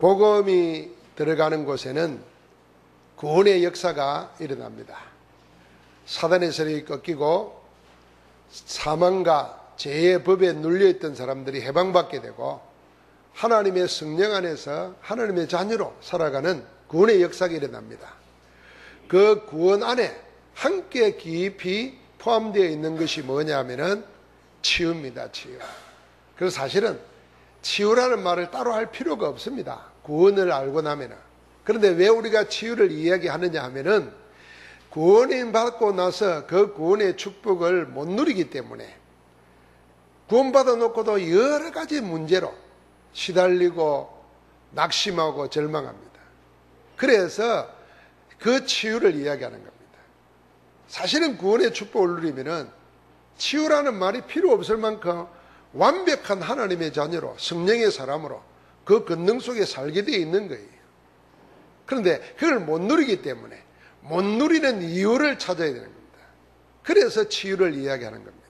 복음이 들어가는 곳에는 구원의 역사가 일어납니다. 사단의 세력이 꺾이고 사망과 죄의 법에 눌려있던 사람들이 해방받게 되고 하나님의 성령 안에서 하나님의 자녀로 살아가는 구원의 역사가 일어납니다. 그 구원 안에 함께 깊이 포함되어 있는 것이 뭐냐 하면은 치유입니다. 치유. 그래서 사실은 치유라는 말을 따로 할 필요가 없습니다. 구원을 알고 나면은. 그런데 왜 우리가 치유를 이야기하느냐 하면은 구원을 받고 나서 그 구원의 축복을 못 누리기 때문에 구원받아 놓고도 여러 가지 문제로 시달리고 낙심하고 절망합니다. 그래서 그 치유를 이야기하는 겁니다. 사실은 구원의 축복을 누리면은 치유라는 말이 필요 없을 만큼 완벽한 하나님의 자녀로 성령의 사람으로 그 권능 속에 살게 되어 있는 거예요. 그런데 그걸 못 누리기 때문에 못 누리는 이유를 찾아야 되는 겁니다. 그래서 치유를 이야기하는 겁니다.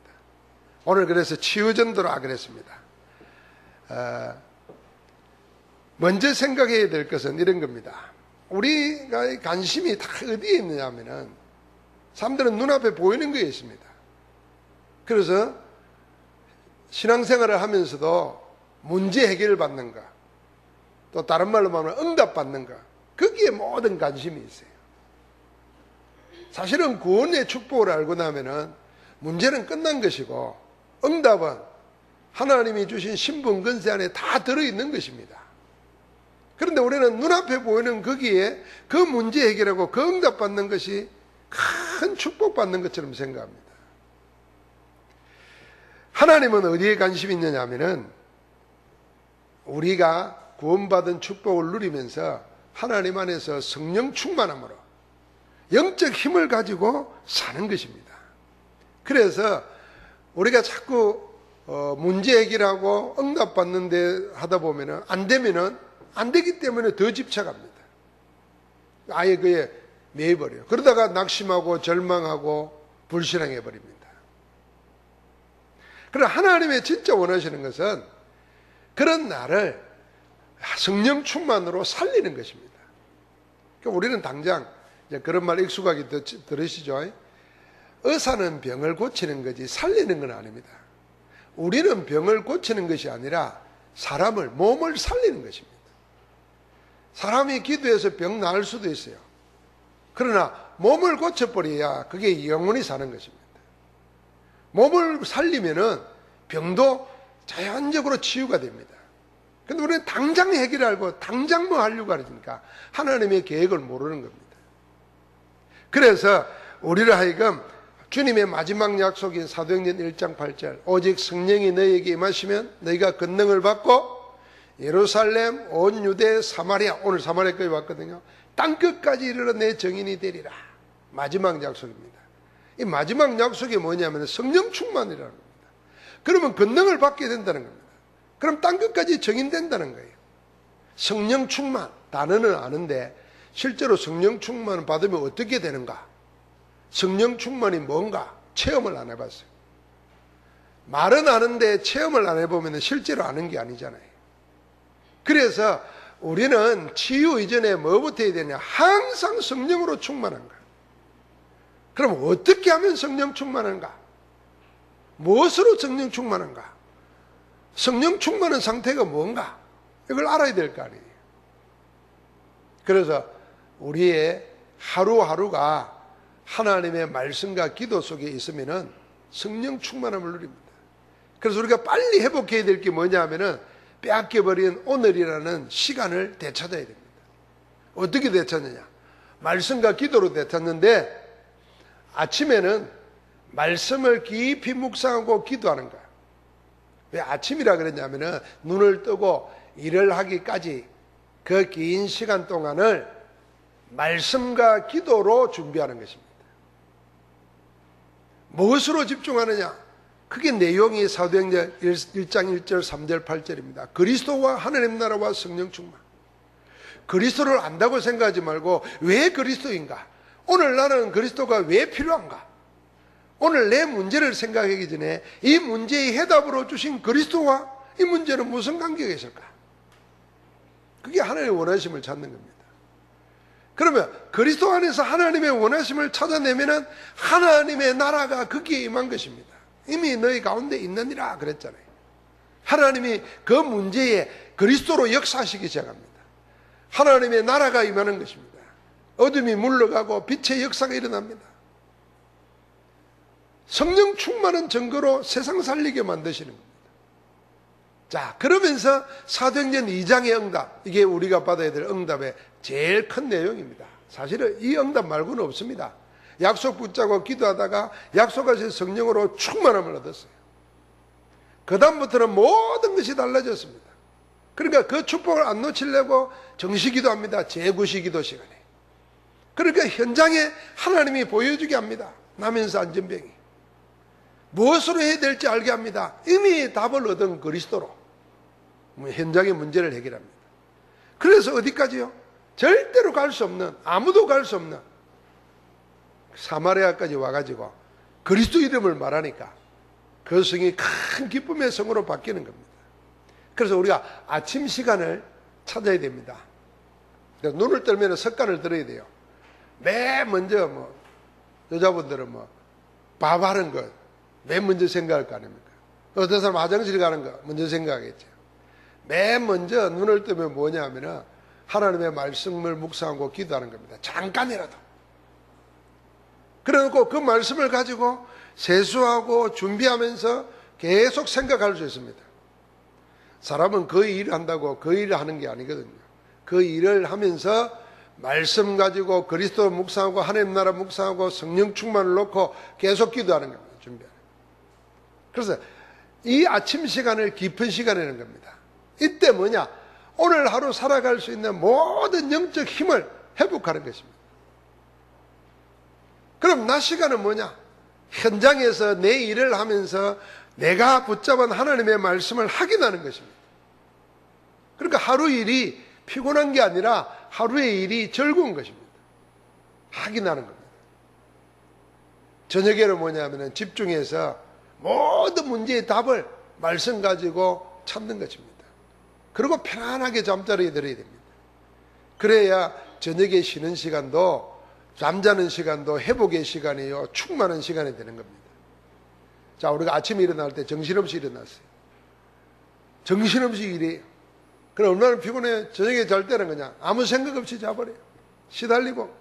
오늘 그래서 치유전도로 하기로 했습니다. 먼저 생각해야 될 것은 이런 겁니다. 우리가 관심이 다 어디에 있느냐 하면은 사람들은 눈앞에 보이는 거에 있습니다. 그래서 신앙생활을 하면서도 문제 해결을 받는가, 또 다른 말로 말하면 응답받는가, 거기에 모든 관심이 있어요. 사실은 구원의 축복을 알고 나면은 문제는 끝난 것이고 응답은 하나님이 주신 신분 권세 안에 다 들어있는 것입니다. 그런데 우리는 눈앞에 보이는 거기에 그 문제 해결하고 그 응답받는 것이 큰 축복받는 것처럼 생각합니다. 하나님은 어디에 관심이 있느냐 하면은 우리가 구원받은 축복을 누리면서 하나님 안에서 성령 충만함으로 영적 힘을 가지고 사는 것입니다. 그래서 우리가 자꾸 문제 해결하고 응답받는 데 하다 보면은 안 되면은 안 되기 때문에 더 집착합니다. 아예 그에 매여버려요. 그러다가 낙심하고 절망하고 불신앙해 버립니다. 그러나 하나님의 진짜 원하시는 것은 그런 나를 성령 충만으로 살리는 것입니다. 그러니까 우리는 당장 이제 그런 말 익숙하게 들으시죠? 의사는 병을 고치는 거지 살리는 건 아닙니다. 우리는 병을 고치는 것이 아니라 사람을, 몸을 살리는 것입니다. 사람이 기도해서 병 나을 수도 있어요. 그러나 몸을 고쳐버려야 그게 영원히 사는 것입니다. 몸을 살리면은 병도 자연적으로 치유가 됩니다. 근데 우리는 당장 해결하고 당장 뭐 하려고 하니까 하나님의 계획을 모르는 겁니다. 그래서 우리를 하여금 주님의 마지막 약속인 사도행전 1장 8절 오직 성령이 너희에게 임하시면 너희가 권능을 받고 예루살렘, 온 유대, 사마리아, 오늘 사마리아까지 왔거든요. 땅끝까지 이르러 내 증인이 되리라. 마지막 약속입니다. 이 마지막 약속이 뭐냐면 성령 충만이라는 겁니다. 그러면 권능을 받게 된다는 겁니다. 그럼 땅끝까지 증인된다는 거예요. 성령 충만, 단어는 아는데 실제로 성령 충만을 받으면 어떻게 되는가? 성령 충만이 뭔가 체험을 안 해봤어요. 말은 아는데 체험을 안 해보면 실제로 아는 게 아니잖아요. 그래서 우리는 치유 이전에 뭐부터 해야 되냐? 항상 성령으로 충만한가? 그럼 어떻게 하면 성령 충만한가? 무엇으로 성령 충만한가? 성령 충만한 상태가 뭔가? 이걸 알아야 될 거 아니에요. 그래서 우리의 하루하루가 하나님의 말씀과 기도 속에 있으면은 성령 충만함을 누립니다. 그래서 우리가 빨리 회복해야 될 게 뭐냐 하면은 빼앗겨버린 오늘이라는 시간을 되찾아야 됩니다. 어떻게 되찾느냐? 말씀과 기도로 되찾는데 아침에는 말씀을 깊이 묵상하고 기도하는 거야. 왜 아침이라 그랬냐면은 눈을 뜨고 일을 하기까지 그 긴 시간 동안을 말씀과 기도로 준비하는 것입니다. 무엇으로 집중하느냐? 그게 내용이 사도행전 1장 1절 3절 8절입니다. 그리스도와 하나님 나라와 성령 충만. 그리스도를 안다고 생각하지 말고 왜 그리스도인가? 오늘 나는 그리스도가 왜 필요한가? 오늘 내 문제를 생각하기 전에 이 문제의 해답으로 주신 그리스도와 이 문제는 무슨 관계가 있을까? 그게 하나님의 원하심을 찾는 겁니다. 그러면 그리스도 안에서 하나님의 원하심을 찾아내면은 하나님의 나라가 거기에 임한 것입니다. 이미 너희 가운데 있느니라 그랬잖아요. 하나님이 그 문제에 그리스도로 역사하시기 시작합니다. 하나님의 나라가 임하는 것입니다. 어둠이 물러가고 빛의 역사가 일어납니다. 성령 충만한 증거로 세상 살리게 만드시는 겁니다. 자, 그러면서 사도행전 2장의 응답, 이게 우리가 받아야 될 응답의 제일 큰 내용입니다. 사실은 이 응답 말고는 없습니다. 약속 붙잡고 기도하다가 약속하신 성령으로 충만함을 얻었어요. 그 다음부터는 모든 것이 달라졌습니다. 그러니까 그 축복을 안 놓치려고 정시 기도합니다. 제9시 기도 시간에. 그러니까 현장에 하나님이 보여주게 합니다. 나면서 안전병이. 무엇으로 해야 될지 알게 합니다. 이미 답을 얻은 그리스도로 현장의 문제를 해결합니다. 그래서 어디까지요? 절대로 갈 수 없는, 아무도 갈 수 없는 사마리아까지 와가지고 그리스도 이름을 말하니까 그 성이 큰 기쁨의 성으로 바뀌는 겁니다. 그래서 우리가 아침 시간을 찾아야 됩니다. 눈을 떨면 습관을 들어야 돼요. 맨 먼저 여자분들은 밥하는 것 맨 먼저 생각할 거 아닙니까? 어떤 사람 화장실 가는 거 먼저 생각하겠죠. 맨 먼저 눈을 뜨면 뭐냐 하면은 하나님의 말씀을 묵상하고 기도하는 겁니다. 잠깐이라도. 그래놓고 그 말씀을 가지고 세수하고 준비하면서 계속 생각할 수 있습니다. 사람은 그 일을 한다고 그 일을 하는 게 아니거든요. 그 일을 하면서 말씀 가지고 그리스도 묵상하고 하나님 나라 묵상하고 성령 충만을 놓고 계속 기도하는 겁니다. 준비하는. 그래서 이 아침 시간을 깊은 시간이라는 겁니다. 이때 뭐냐? 오늘 하루 살아갈 수 있는 모든 영적 힘을 회복하는 것입니다. 그럼 낮 시간은 뭐냐? 현장에서 내 일을 하면서 내가 붙잡은 하나님의 말씀을 확인하는 것입니다. 그러니까 하루 일이 피곤한 게 아니라 하루의 일이 즐거운 것입니다. 확인하는 겁니다. 저녁에는 뭐냐면 집중해서 모든 문제의 답을 말씀 가지고 찾는 것입니다. 그리고 편안하게 잠자리에 들어야 됩니다. 그래야 저녁에 쉬는 시간도 잠자는 시간도 회복의 시간이요 충만한 시간이 되는 겁니다. 자, 우리가 아침에 일어날 때 정신없이 일어났어요. 정신없이 일해요. 그럼 얼마나 피곤해요. 저녁에 잘 때는 그냥 아무 생각 없이 자버려요. 시달리고.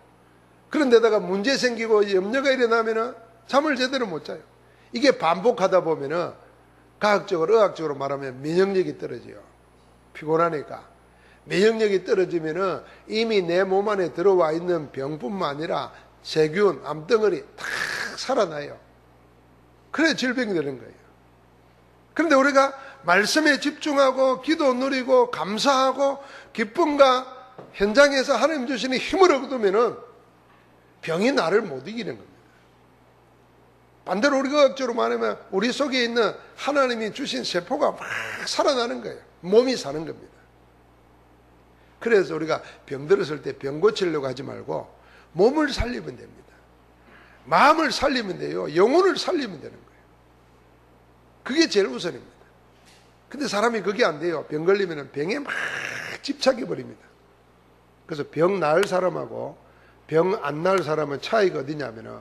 그런데다가 문제 생기고 염려가 일어나면 잠을 제대로 못 자요. 이게 반복하다 보면은 과학적으로 의학적으로 말하면 면역력이 떨어져요. 피곤하니까. 면역력이 떨어지면은 이미 내 몸 안에 들어와 있는 병뿐만 아니라 세균, 암덩어리 다 살아나요. 그래 질병이 되는 거예요. 그런데 우리가 말씀에 집중하고 기도 누리고 감사하고 기쁨과 현장에서 하나님 주시는 힘을 얻으면은 병이 나를 못 이기는 겁니다. 반대로 우리가 억지로 말하면 우리 속에 있는 하나님이 주신 세포가 막 살아나는 거예요. 몸이 사는 겁니다. 그래서 우리가 병들었을 때 병 고치려고 하지 말고 몸을 살리면 됩니다. 마음을 살리면 돼요. 영혼을 살리면 되는 거예요. 그게 제일 우선입니다. 근데 사람이 그게 안 돼요. 병 걸리면 병에 막 집착해 버립니다. 그래서 병 나을 사람하고 병 안 나을 사람은 차이가 어디냐면은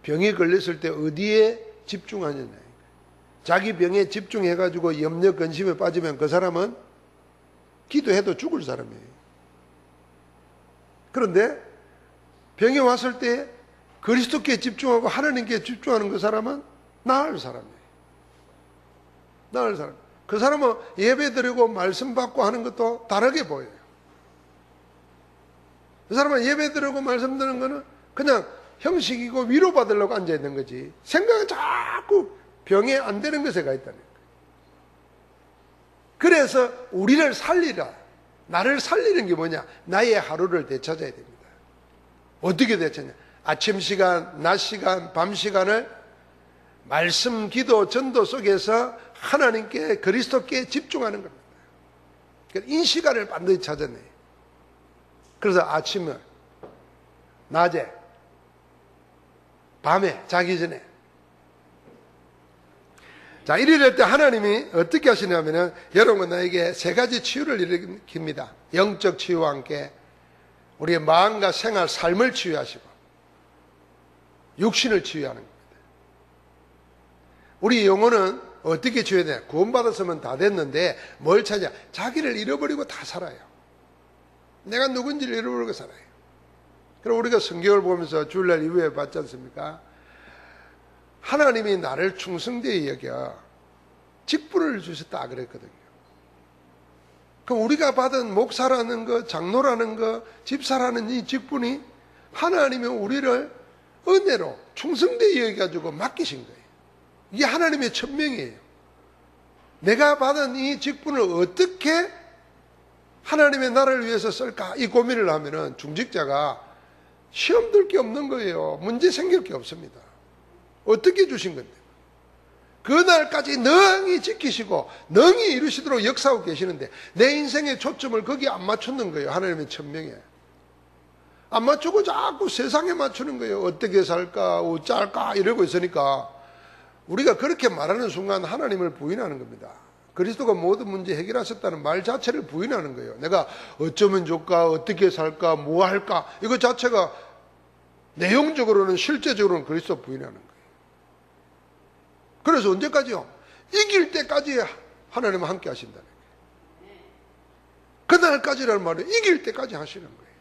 병이 걸렸을 때 어디에 집중하느냐. 자기 병에 집중해가지고 염려 근심에 빠지면 그 사람은 기도해도 죽을 사람이에요. 그런데 병이 왔을 때 그리스도께 집중하고 하나님께 집중하는 그 사람은 나을 사람이에요. 나을 사람. 그 사람은 예배 드리고 말씀 받고 하는 것도 다르게 보여요. 그 사람은 예배 드리고 말씀 드리는 거는 그냥 형식이고 위로받으려고 앉아있는 거지. 생각은 자꾸 병에 안 되는 것에 가 있다는 거예요. 그래서 우리를 살리라. 나를 살리는 게 뭐냐? 나의 하루를 되찾아야 됩니다. 어떻게 되찾냐? 아침 시간, 낮 시간, 밤 시간을 말씀, 기도, 전도 속에서 하나님께 그리스도께 집중하는 겁니다. 이 시간을 반드시 찾아내요. 그래서 아침에, 낮에, 밤에, 자기 전에. 자, 자, 이럴 때 하나님이 어떻게 하시냐면은 여러분 나에게 세 가지 치유를 일으킵니다. 영적 치유와 함께 우리의 마음과 생활, 삶을 치유하시고 육신을 치유하는 겁니다. 우리 영혼은 어떻게 치유해야 되냐? 구원받았으면 다 됐는데 뭘 찾냐? 자기를 잃어버리고 다 살아요. 내가 누군지를 잃어버리고 살아요. 그럼 우리가 성경을 보면서 주일날 이후에 봤지 않습니까? 하나님이 나를 충성되이 여겨 직분을 주셨다 그랬거든요. 그럼 우리가 받은 목사라는 거, 장로라는 거, 집사라는 이 직분이 하나님이 우리를 은혜로 충성되이 여겨가지고 맡기신 거예요. 이게 하나님의 천명이에요. 내가 받은 이 직분을 어떻게 하나님의 나라를 위해서 쓸까? 이 고민을 하면은 중직자가 시험 들 게 없는 거예요. 문제 생길 게 없습니다. 어떻게 주신 건데? 그날까지 능히 지키시고 능히 이루시도록 역사하고 계시는데 내 인생의 초점을 거기에 안 맞췄는 거예요. 하나님의 천명에. 안 맞추고 자꾸 세상에 맞추는 거예요. 어떻게 살까? 어찌할까? 이러고 있으니까 우리가 그렇게 말하는 순간 하나님을 부인하는 겁니다. 그리스도가 모든 문제 해결하셨다는 말 자체를 부인하는 거예요. 내가 어쩌면 좋을까? 어떻게 살까? 뭐 할까? 이거 자체가 내용적으로는 실제적으로는 그리스도 부인하는 거예요. 그래서 언제까지요? 이길 때까지 하나님은 함께 하신다는 거예요. 그날까지라는 말은 이길 때까지 하시는 거예요.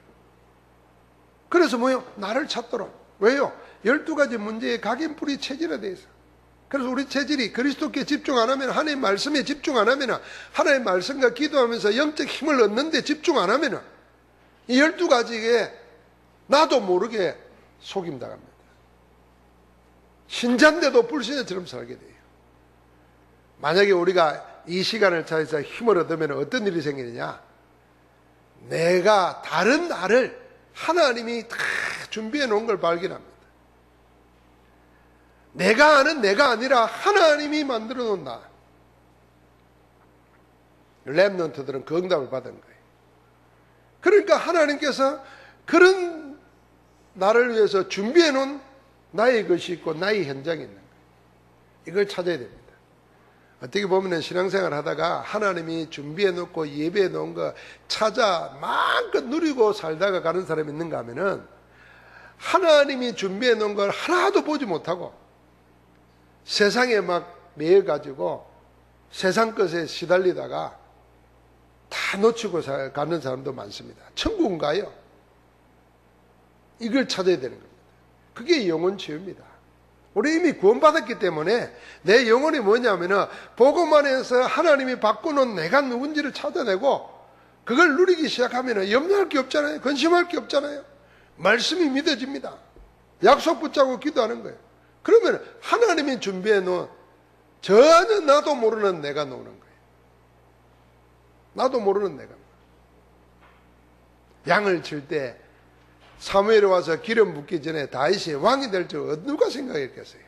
그래서 뭐요? 나를 찾도록. 왜요? 12가지 문제의 각인뿔이 체질화되어 있어요. 그래서 우리 체질이 그리스도께 집중 안 하면, 하나님의 말씀에 집중 안 하면, 하나님의 말씀과 기도하면서 영적 힘을 얻는데 집중 안 하면 이 12가지에 나도 모르게 속임당합니다. 신자인데도 불신자처럼 살게 돼요. 만약에 우리가 이 시간을 찾아서 힘을 얻으면 어떤 일이 생기느냐? 내가 다른 나를 하나님이 다 준비해 놓은 걸 발견합니다. 내가 아는 내가 아니라 하나님이 만들어 놓은 나. 렘넌트들은 그 응답을 받은 거예요. 그러니까 하나님께서 그런 나를 위해서 준비해 놓은 나의 것이 있고 나의 현장이 있는 거예요. 이걸 찾아야 됩니다. 어떻게 보면 신앙생활 하다가 하나님이 준비해 놓고 예배해 놓은 거 찾아 마음껏 누리고 살다가 가는 사람이 있는가 하면은 하나님이 준비해 놓은 걸 하나도 보지 못하고 세상에 막 매여가지고 세상 것에 시달리다가 다 놓치고 가는 사람도 많습니다. 천국은 가요. 이걸 찾아야 되는 겁니다. 그게 영혼 치유입니다. 우리 이미 구원받았기 때문에 내 영혼이 뭐냐면은 복음 안에서 하나님이 바꾸는 내가 누군지를 찾아내고 그걸 누리기 시작하면은 염려할 게 없잖아요. 근심할 게 없잖아요. 말씀이 믿어집니다. 약속 붙잡고 기도하는 거예요. 그러면 하나님이 준비해 놓은 전혀 나도 모르는 내가 노는 거예요. 나도 모르는 내가. 양을 칠 때 사무엘이 와서 기름 붓기 전에 다윗이 왕이 될 줄 누가 생각했겠어요?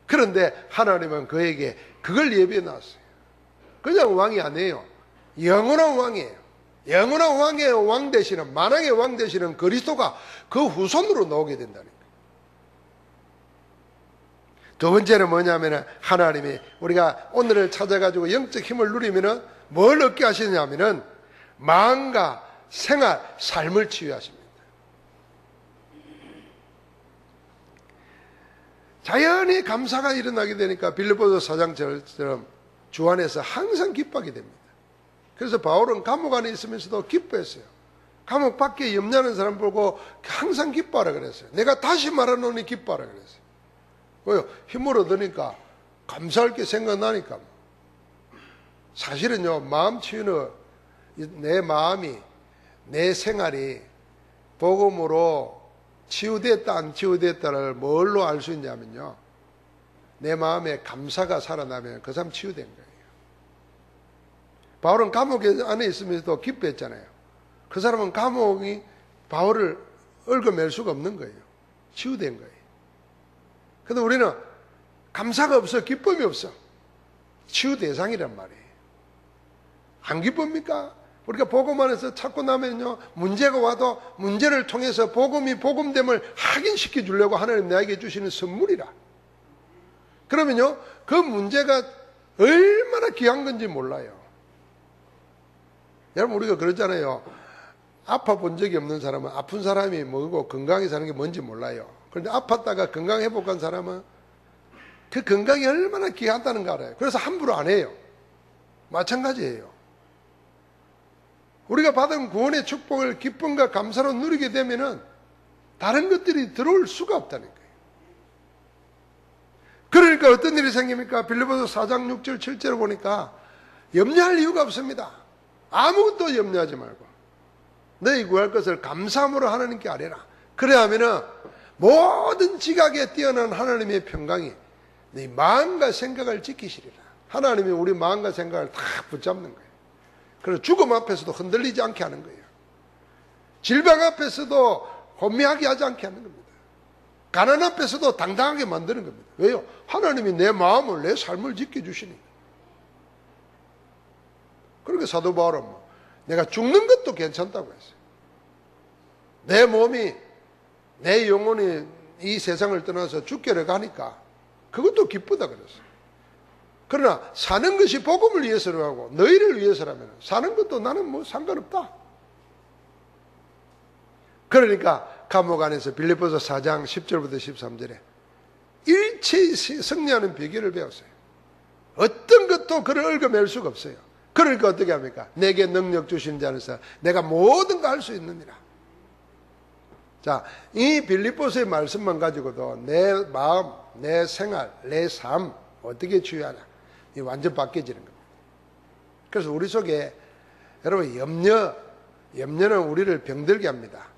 그런데 하나님은 그에게 그걸 예비해 놨어요. 그냥 왕이 아니에요. 영원한 왕이에요. 영원한 왕의 왕 되시는, 만왕의 왕 되시는 그리스도가 그 후손으로 나오게 된다는 거예요. 두 번째는 뭐냐면은 하나님이 우리가 오늘을 찾아가지고 영적 힘을 누리면은 뭘 얻게 하시냐면은 마음과 생활, 삶을 치유하십니다. 자연히 감사가 일어나게 되니까 빌립보서 4장처럼 주 안에서 항상 기뻐하게 됩니다. 그래서 바울은 감옥 안에 있으면서도 기뻐했어요. 감옥 밖에 염려하는 사람 보고 항상 기뻐하라 그랬어요. 내가 다시 말하노니 기뻐하라 그랬어요. 왜요? 힘을 얻으니까 감사할 게 생각나니까. 사실은요, 마음 치유는 내 마음이, 내 생활이 복음으로 치유됐다 안 치유됐다를 뭘로 알 수 있냐면요, 내 마음에 감사가 살아나면 그 사람 치유된 거예요. 바울은 감옥 안에 있으면서도 기뻐했잖아요. 그 사람은 감옥이 바울을 얽어맬 수가 없는 거예요. 치유된 거예요. 근데 우리는 감사가 없어, 기쁨이 없어. 치유 대상이란 말이에요. 안 기쁩니까? 우리가 복음 안에서 찾고 나면요, 문제가 와도 문제를 통해서 복음이 복음됨을 확인시켜 주려고 하나님 나에게 주시는 선물이라. 그러면요, 그 문제가 얼마나 귀한 건지 몰라요. 여러분, 우리가 그러잖아요. 아파 본 적이 없는 사람은 아픈 사람이 뭐고 건강히 사는 게 뭔지 몰라요. 그런데 아팠다가 건강 회복한 사람은 그 건강이 얼마나 귀하다는 거 알아요. 그래서 함부로 안 해요. 마찬가지예요. 우리가 받은 구원의 축복을 기쁨과 감사로 누리게 되면은 다른 것들이 들어올 수가 없다는 거예요. 그러니까 어떤 일이 생깁니까? 빌립보서 4장 6절 7절을 보니까 염려할 이유가 없습니다. 아무것도 염려하지 말고 너희 구할 것을 감사함으로 하나님께 아뢰라. 그래야 하면은 모든 지각에 뛰어난 하나님의 평강이 네 마음과 생각을 지키시리라. 하나님이 우리 마음과 생각을 다 붙잡는 거예요. 그래서 죽음 앞에서도 흔들리지 않게 하는 거예요. 질병 앞에서도 혼미하게 하지 않게 하는 겁니다. 가난 앞에서도 당당하게 만드는 겁니다. 왜요? 하나님이 내 마음을, 내 삶을 지켜주시니까. 그러니까 사도 바울은 내가 죽는 것도 괜찮다고 했어요. 내 몸이, 내 영혼이 이 세상을 떠나서 죽게를 가니까 그것도 기쁘다 그랬어요. 그러나 사는 것이 복음을 위해서로 하고 너희를 위해서라면 사는 것도 나는 뭐 상관없다. 그러니까 감옥 안에서 빌립보서 4장 10절부터 13절에 일체의 승리하는 비결을 배웠어요. 어떤 것도 그를 얽어맬 수가 없어요. 그러니까 어떻게 합니까? 내게 능력 주신 자로서 내가 모든 거 할 수 있느니라. 자, 이 빌립보서의 말씀만 가지고도 내 마음, 내 생활, 내 삶 어떻게 치유하냐, 이 완전 바뀌어지는 겁니다. 그래서 우리 속에 여러분 염려는 우리를 병들게 합니다.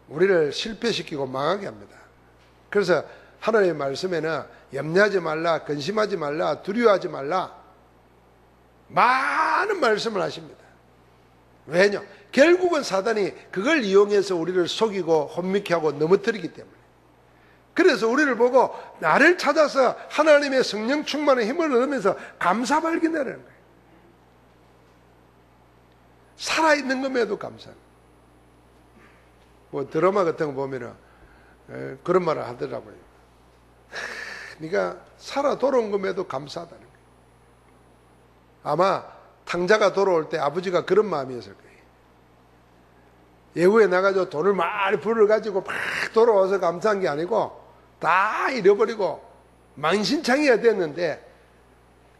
우리를 실패시키고 망하게 합니다. 그래서 하나님의 말씀에는 염려하지 말라, 근심하지 말라, 두려워하지 말라 많은 말씀을 하십니다. 왜냐? 결국은 사단이 그걸 이용해서 우리를 속이고 혼미케 하고 넘어뜨리기 때문에. 그래서 우리를 보고 나를 찾아서 하나님의 성령 충만의 힘을 얻으면서 감사 발견하는 거예요. 살아있는 것에도 감사합니다. 뭐 드라마 같은 거 보면은 그런 말을 하더라고요. 네가 살아 돌아온 것에도 감사하다는 거예요. 아마 탕자가 돌아올 때 아버지가 그런 마음이었을 거예요. 예후에 나가서 돈을 많이 불어가지고 막 돌아와서 감사한 게 아니고 다 잃어버리고 망신창이가 됐는데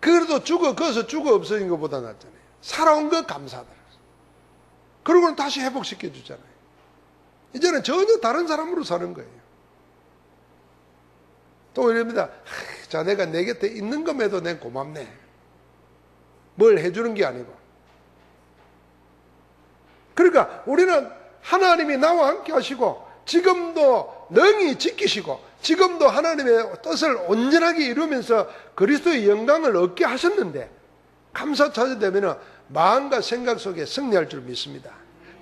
그래도 거기서 죽어 없어진 것보다 낫잖아요. 살아온 거 감사하다. 그러고는 다시 회복시켜 주잖아요. 이제는 전혀 다른 사람으로 사는 거예요. 또 이럽니다. 자네가 내 곁에 있는 것에도 난 고맙네. 뭘 해주는 게 아니고. 그러니까 우리는 하나님이 나와 함께 하시고 지금도 능히 지키시고 지금도 하나님의 뜻을 온전하게 이루면서 그리스도의 영광을 얻게 하셨는데 감사 찾아되면 마음과 생각 속에 승리할 줄 믿습니다.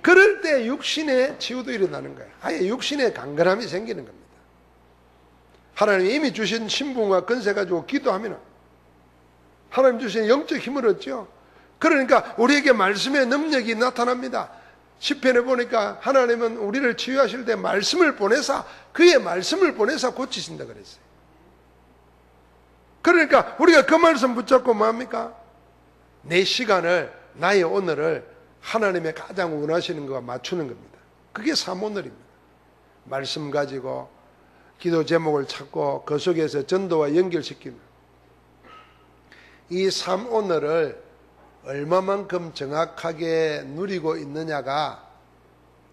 그럴 때 육신의 치유도 일어나는 거예요. 아예 육신의 강건함이 생기는 겁니다. 하나님이 이미 주신 신분과 권세 가지고 기도하면 하나님 주신 영적 힘을 얻죠. 그러니까 우리에게 말씀의 능력이 나타납니다. 시편에 보니까 하나님은 우리를 치유하실 때 말씀을 보내사 그의 말씀을 보내사 고치신다 그랬어요. 그러니까 우리가 그 말씀 붙잡고 뭐합니까? 내 시간을, 나의 오늘을 하나님의 가장 원하시는 것과 맞추는 겁니다. 그게 삼오늘입니다. 말씀 가지고 기도 제목을 찾고 그 속에서 전도와 연결시키는 이 삼오늘을 얼마만큼 정확하게 누리고 있느냐가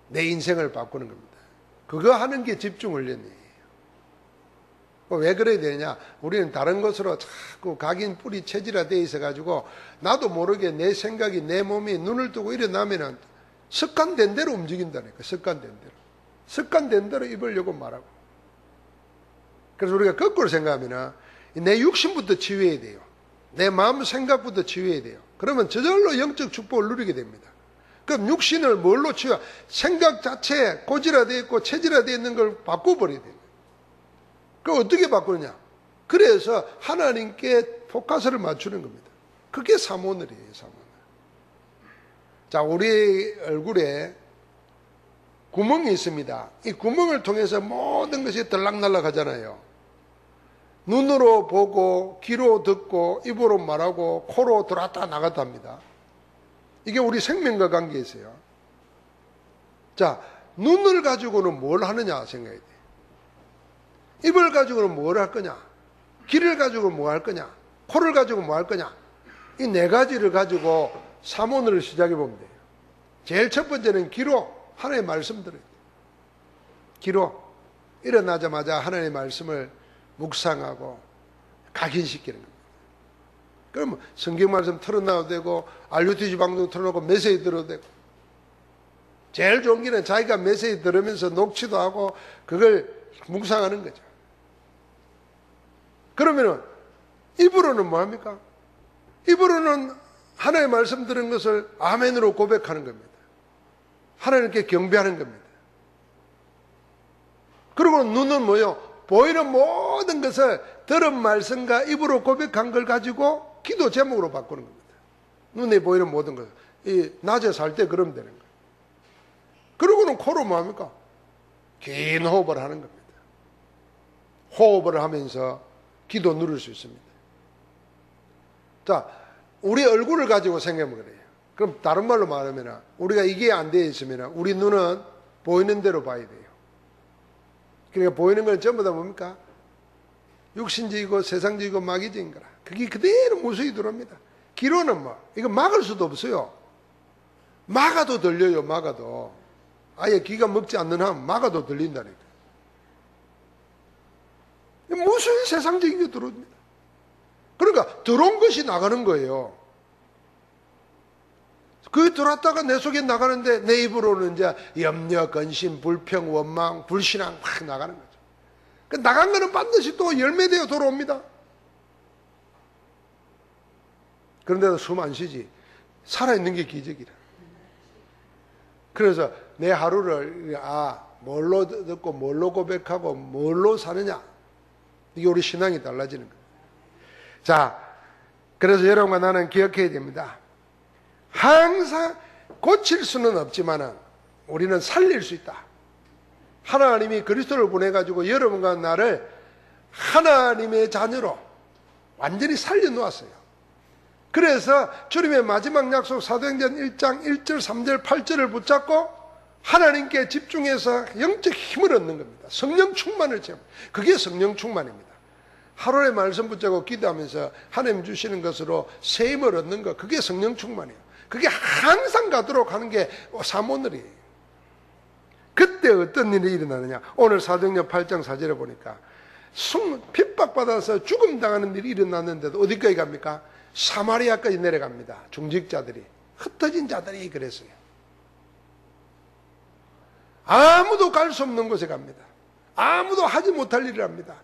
내 인생을 바꾸는 겁니다. 그거 하는 게 집중훈련이에요. 왜 그래야 되느냐? 우리는 다른 것으로 자꾸 각인 뿌리 체질화되어 있어가지고 나도 모르게 내 생각이 내 몸이 눈을 뜨고 일어나면은 습관된 대로 움직인다니까. 습관된 대로 입으려고 말하고. 그래서 우리가 거꾸로 생각하면은 내 육신부터 치유해야 돼요. 내 마음 생각부터 치유해야 돼요. 그러면 저절로 영적 축복을 누리게 됩니다. 그럼 육신을 뭘로 치유? 생각 자체에 고질화되어 있고 체질화되어 있는 걸 바꿔버려야 돼요. 그럼 어떻게 바꾸느냐? 그래서 하나님께 포커스를 맞추는 겁니다. 그게 삼오늘이에요. 삼오늘. 자, 우리 얼굴에 구멍이 있습니다. 이 구멍을 통해서 모든 것이 들락날락 하잖아요. 눈으로 보고 귀로 듣고 입으로 말하고 코로 들어왔다 나갔다 합니다. 이게 우리 생명과 관계에 있어요. 자, 눈을 가지고는 뭘 하느냐 생각해야 돼. 입을 가지고는 뭘 할 거냐? 귀를 가지고 뭐 할 거냐? 코를 가지고 뭐 할 거냐? 이 네 가지를 가지고 사문을 시작해 보면 돼요. 제일 첫 번째는 귀로 하나님의 말씀 들어야 돼요. 귀로 일어나자마자 하나님의 말씀을 묵상하고 각인시키는 겁니다. 그럼 성경 말씀 틀어놔도 되고 RUTC 방송 틀어놓고 메시지 들어도 되고, 제일 좋은 길은 자기가 메시지 들으면서 녹취도 하고 그걸 묵상하는 거죠. 그러면은 입으로는 뭐합니까? 입으로는 하나님의 말씀 들은 것을 아멘으로 고백하는 겁니다. 하나님께 경배하는 겁니다. 그리고 눈은 뭐요? 보이는 모든 것을 들은 말씀과 입으로 고백한 걸 가지고 기도 제목으로 바꾸는 겁니다. 눈에 보이는 모든 것. 이 낮에 살 때 그러면 되는 거예요. 그리고는 코로 뭐합니까? 긴 호흡을 하는 겁니다. 호흡을 하면서 기도 누릴 수 있습니다. 자, 우리 얼굴을 가지고 생각하면 그래요. 그럼 다른 말로 말하면 우리가 이게 안 되어 있으면 우리 눈은 보이는 대로 봐야 돼요. 그러니까 보이는 건 전부 다 뭡니까? 육신적이고 세상적이고 마귀적인 거라. 그게 그대로 무수히 들어옵니다. 귀로는 뭐 이거 막을 수도 없어요. 막아도 들려요. 막아도. 아예 귀가 먹지 않는 한 막아도 들린다니까. 무수히 세상적인 게 들어옵니다. 그러니까 들어온 것이 나가는 거예요. 그 들어왔다가 내 속에 나가는데 내 입으로는 이제 염려, 근심, 불평, 원망, 불신앙 막 나가는 거죠. 그 나간 거는 반드시 또 열매되어 돌아옵니다. 그런데도 숨 안 쉬지. 살아있는 게 기적이라. 그래서 내 하루를 뭘로 듣고 뭘로 고백하고 뭘로 사느냐, 이게 우리 신앙이 달라지는 거예요. 자, 그래서 여러분과 나는 기억해야 됩니다. 항상 고칠 수는 없지만 우리는 살릴 수 있다. 하나님이 그리스도를 보내가지고 여러분과 나를 하나님의 자녀로 완전히 살려놓았어요. 그래서 주님의 마지막 약속 사도행전 1장 1절 3절 8절을 붙잡고 하나님께 집중해서 영적 힘을 얻는 겁니다. 성령 충만을 체험. 그게 성령 충만입니다. 하루의 말씀 붙잡고 기도하면서 하나님 주시는 것으로 새 힘을 얻는 것, 그게 성령 충만이에요. 그게 항상 가도록 하는 게 사모늘이에요. 그때 어떤 일이 일어나느냐? 오늘 사도행전 8장 4절에 보니까 핍박받아서 죽음 당하는 일이 일어났는데도 어디까지 갑니까? 사마리아까지 내려갑니다. 중직자들이, 흩어진 자들이 그랬어요. 아무도 갈 수 없는 곳에 갑니다. 아무도 하지 못할 일을 합니다.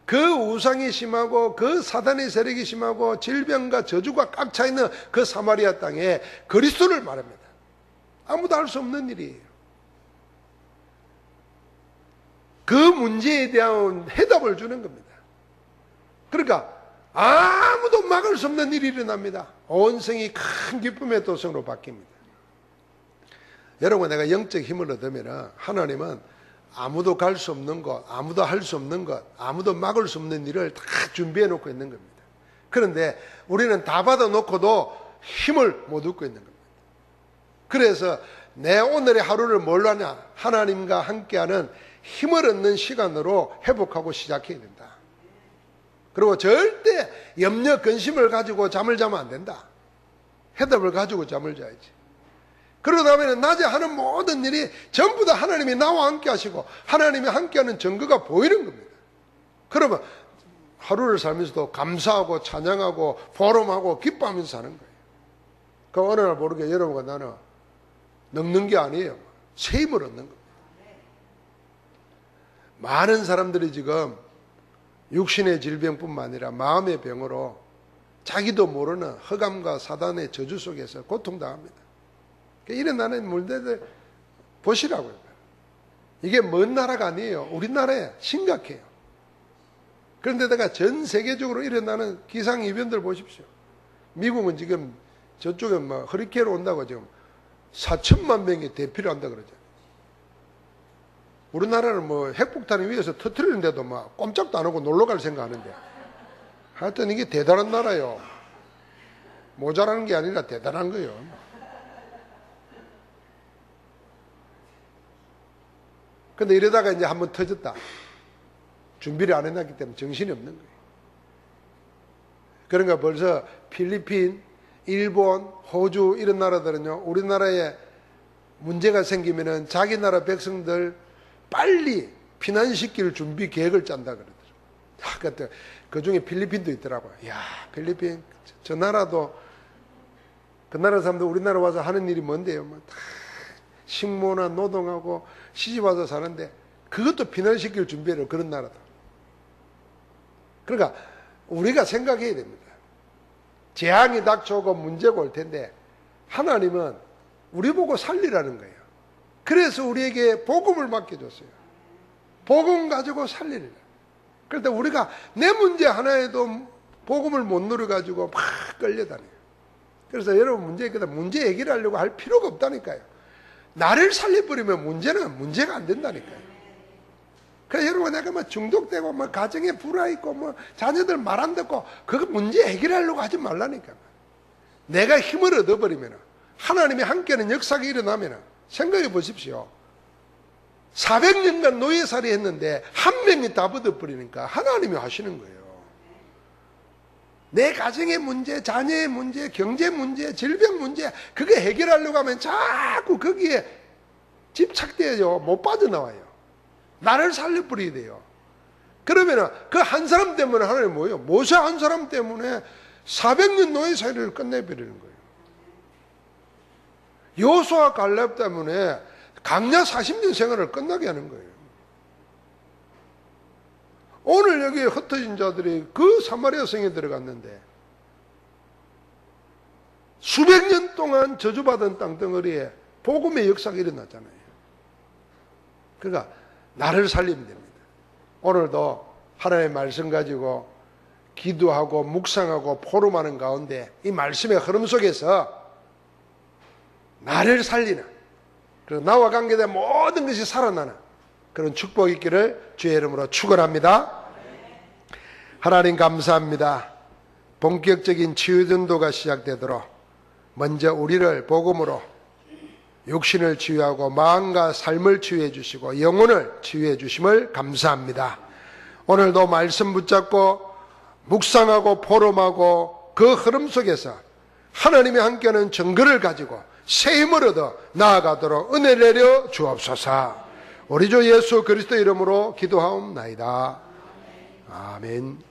그 우상이 심하고 그 사단의 세력이 심하고 질병과 저주가 꽉 차 있는 그 사마리아 땅에 그리스도를 말합니다. 아무도 할 수 없는 일이에요. 그 문제에 대한 해답을 주는 겁니다. 그러니까 아무도 막을 수 없는 일이 일어납니다. 온 성이 큰 기쁨의 도성으로 바뀝니다. 여러분, 내가 영적 힘을 얻으면 하나님은 아무도 갈 수 없는 것, 아무도 할 수 없는 것, 아무도 막을 수 없는 일을 다 준비해 놓고 있는 겁니다. 그런데 우리는 다 받아놓고도 힘을 못 얻고 있는 겁니다. 그래서 내 오늘의 하루를 뭘로 하냐? 하나님과 함께하는 힘을 얻는 시간으로 회복하고 시작해야 된다. 그리고 절대 염려, 근심을 가지고 잠을 자면 안 된다. 해답을 가지고 잠을 자야지. 그러다 보면 낮에 하는 모든 일이 전부 다 하나님이 나와 함께 하시고 하나님이 함께하는 증거가 보이는 겁니다. 그러면 하루를 살면서도 감사하고 찬양하고 보름하고 기뻐하면서 사는 거예요. 그 어느 날 모르게 여러분과 나는 늙는 게 아니에요. 새 힘을 얻는 겁니다. 많은 사람들이 지금 육신의 질병뿐만 아니라 마음의 병으로 자기도 모르는 흑암과 사단의 저주 속에서 고통당합니다. 일어나는 문제들 보시라고요. 이게 먼 나라가 아니에요. 우리나라에 심각해요. 그런데다가 전 세계적으로 일어나는 기상이변들 보십시오. 미국은 지금 저쪽에 뭐 허리케인 온다고 지금 4천만 명이 대피를 한다 그러죠. 우리나라는 뭐 핵폭탄이 위에서 터뜨리는데도 막 꼼짝도 안 하고 놀러 갈 생각하는데, 하여튼 이게 대단한 나라요. 모자라는 게 아니라 대단한 거예요. 근데 이러다가 이제 한번 터졌다. 준비를 안 해놨기 때문에 정신이 없는 거예요. 그러니까 벌써 필리핀, 일본, 호주 이런 나라들은요, 우리나라에 문제가 생기면은 자기 나라 백성들 빨리 피난시킬 준비 계획을 짠다 그러더라고요. 그 중에 필리핀도 있더라고요. 야, 필리핀, 저 나라도, 그 나라 사람들 우리나라 와서 하는 일이 뭔데요? 뭐 다 식모나 노동하고 시집 와서 사는데 그것도 피난시킬 준비를 그런 나라다. 그러니까 우리가 생각해야 됩니다. 재앙이 닥쳐오고 문제가 올 텐데 하나님은 우리 보고 살리라는 거예요. 그래서 우리에게 복음을 맡겨줬어요. 복음 가지고 살리라. 그런데 우리가 내 문제 하나에도 복음을 못 누려가지고 막 끌려다녀요. 그래서 여러분 문제 얘기를 하려고 할 필요가 없다니까요. 나를 살려버리면 문제는 문제가 안 된다니까요. 그래서 여러분 내가 뭐 중독되고 뭐 가정에 불화 있고 뭐 자녀들 말 안 듣고 그거 문제 해결하려고 하지 말라니까. 내가 힘을 얻어버리면 하나님이 함께하는 역사가 일어나면 생각해 보십시오. 400년간 노예살이 했는데 한 명이 다 얻어버리니까 하나님이 하시는 거예요. 내 가정의 문제, 자녀의 문제, 경제 문제, 질병 문제 그게 해결하려고 하면 자꾸 거기에 집착돼요. 못 빠져나와요. 나를 살려버려야 돼요. 그러면 그 한 사람 때문에 하나님 뭐예요? 모세 한 사람 때문에 400년 노예살이를 끝내버리는 거예요. 여호수아 갈렙 때문에 강야 40년 생활을 끝나게 하는 거예요. 오늘 여기 흩어진 자들이 그 사마리아 성에 들어갔는데 수백 년 동안 저주받은 땅덩어리에 복음의 역사가 일어났잖아요. 그러니까 나를 살리면 됩니다. 오늘도 하나님의 말씀 가지고 기도하고 묵상하고 포럼하는 가운데 이 말씀의 흐름 속에서 나를 살리는, 그리고 나와 관계된 모든 것이 살아나는 그런 축복 있기를 주의 이름으로 축원합니다. 하나님 감사합니다. 본격적인 치유전도가 시작되도록 먼저 우리를 복음으로 육신을 치유하고 마음과 삶을 치유해 주시고 영혼을 치유해 주심을 감사합니다. 오늘도 말씀 붙잡고 묵상하고 포럼하고 그 흐름 속에서 하나님이 함께하는 증거를 가지고 새 힘을 얻어 나아가도록 은혜를 내려 주옵소서. 우리 주 예수 그리스도 이름으로 기도하옵나이다. 아멘.